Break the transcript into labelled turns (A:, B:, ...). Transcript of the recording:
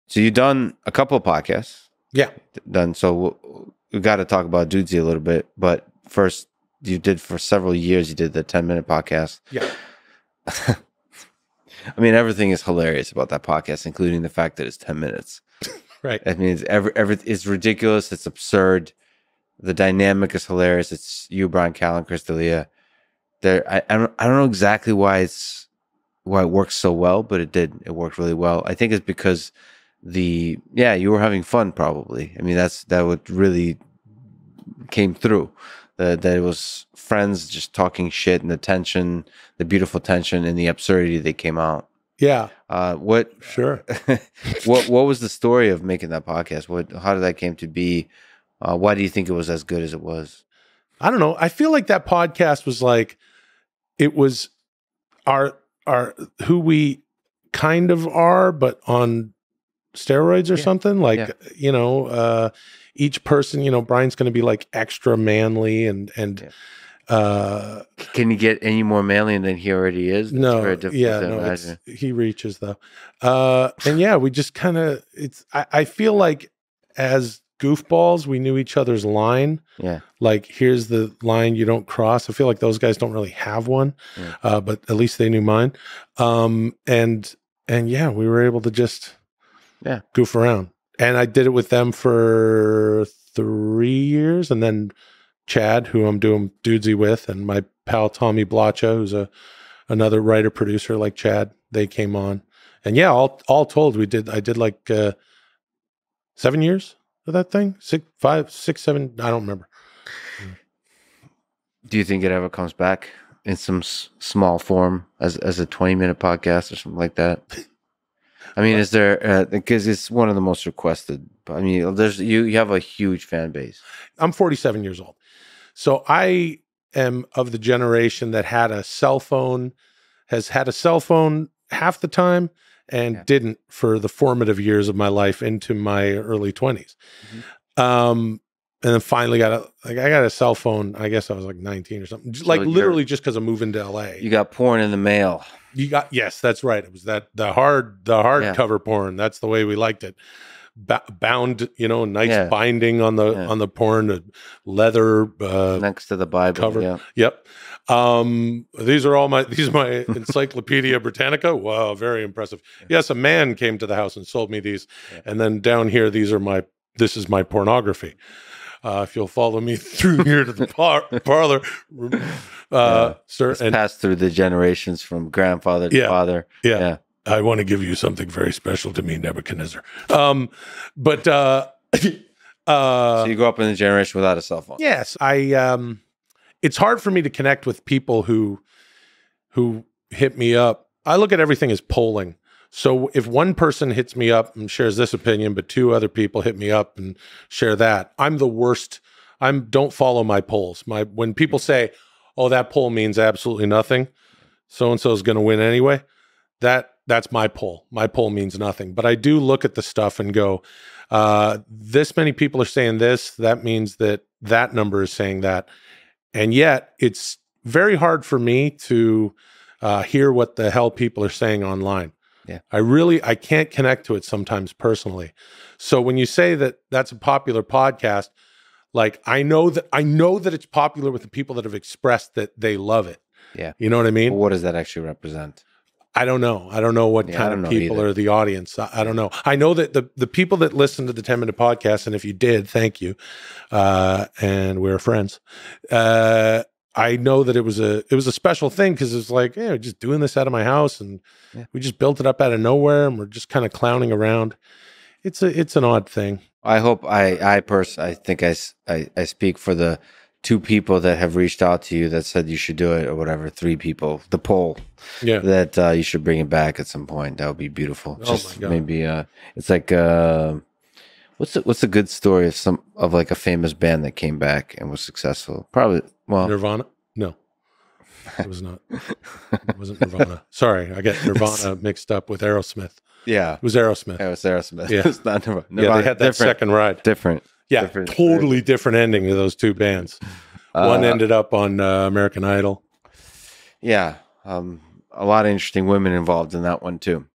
A: So you've done a couple of podcasts.
B: Yeah.
A: Done. So we got to talk about Dudesy a little bit. But first, you did for several years, you did the 10-minute podcast.
B: Yeah.
A: I mean, everything is hilarious about that podcast, including the fact that it's 10 minutes.
B: Right.
A: I mean, it's ridiculous. It's absurd. The dynamic is hilarious. It's you, Brian Callen, Chris D'Elia. I don't know exactly why it works so well, but it did. It worked really well. I think it's because you were having fun probably. I mean, that what really came through. That it was friends just talking shit, and the tension, the beautiful tension, and the absurdity that came out.
B: Yeah.
A: Sure. What was the story of making that podcast? How did that came to be? Why do you think it was as good as it was?
B: I don't know. I feel like that podcast was like, it was our who we kind of are, but on steroids or something. Like, each person, Brian's going to be like extra manly and
A: can you get any more manly than he already is? That's
B: no,
A: very difficult to
B: he reaches though. And we just kind of, I feel like as goofballs, we knew each other's line.
A: Yeah.
B: Like, here's the line you don't cross. I feel like those guys don't really have one, but at least they knew mine. And we were able to just goof around. And I did it with them for 3 years. And then Chad, who I'm doing Dudesy with, and my pal Tommy Blacha, who's another writer producer like Chad, they came on. And all told, I did like 7 years of that thing, 5, 6, 7. I don't remember.
A: Do you think it ever comes back in some small form as a 20-minute podcast or something like that? I mean, is there, because it's one of the most requested, I mean, you have a huge fan base.
B: I'm 47 years old. So I am of the generation that has had a cell phone half the time and didn't for the formative years of my life into my early 20s. Mm-hmm. And then finally I got a cell phone. I guess I was like 19 or something, literally just because of moving to LA.
A: You got porn in the mail.
B: Yes, that's right. It was the hard cover porn. That's the way we liked it. Bound, nice binding on the porn, leather
A: next to the Bible
B: cover.
A: Yeah.
B: Yep. These are my Encyclopedia Britannica. Wow, very impressive. Yes, a man came to the house and sold me these, and then down here, this is my pornography. If you'll follow me through here to the parlor, sir,
A: it's passed through the generations from grandfather to father.
B: Yeah. I want to give you something very special to me, Nebuchadnezzar.
A: So you grew up in a generation without a cell phone.
B: Yes, it's hard for me to connect with people who hit me up. I look at everything as polling. So if one person hits me up and shares this opinion, but 2 other people hit me up and share that, I'm the worst. Don't follow my polls. When people say, "Oh, that poll means absolutely nothing," so and so is going to win anyway. That's my poll. My poll means nothing. But I do look at the stuff and go, this many people are saying this. That means that number is saying that. And yet it's very hard for me to hear what the hell people are saying online.
A: Yeah.
B: I can't connect to it sometimes personally. So when you say that that's a popular podcast, like I know that it's popular with the people that have expressed that they love it.
A: Yeah.
B: You know what I mean?
A: Well, what does that actually represent?
B: I don't know. I don't know what kind of people are the audience. I don't know. I know that the people that listen to the 10-minute podcast, and if you did, thank you. And we're friends. I know that it was a special thing because it's like, we're just doing this out of my house, and we just built it up out of nowhere, and we're just kind of clowning around. It's an odd thing.
A: I hope I think I speak for the 2 people that have reached out to you that said you should do it, or whatever. 3 people, the poll, that you should bring it back at some point. That would be beautiful. Just my God. Maybe it's like what's a good story of like a famous band that came back and was successful? Probably
B: Nirvana. No, it was not. It wasn't Nirvana. Sorry, I get Nirvana mixed up with Aerosmith.
A: Yeah,
B: it was Aerosmith.
A: It was Aerosmith.
B: Yeah,
A: it's not Nirvana.
B: Yeah, they had that second ride.
A: Different.
B: Yeah, totally different ending to those 2 bands. One ended up on American Idol.
A: Yeah, a lot of interesting women involved in that one too.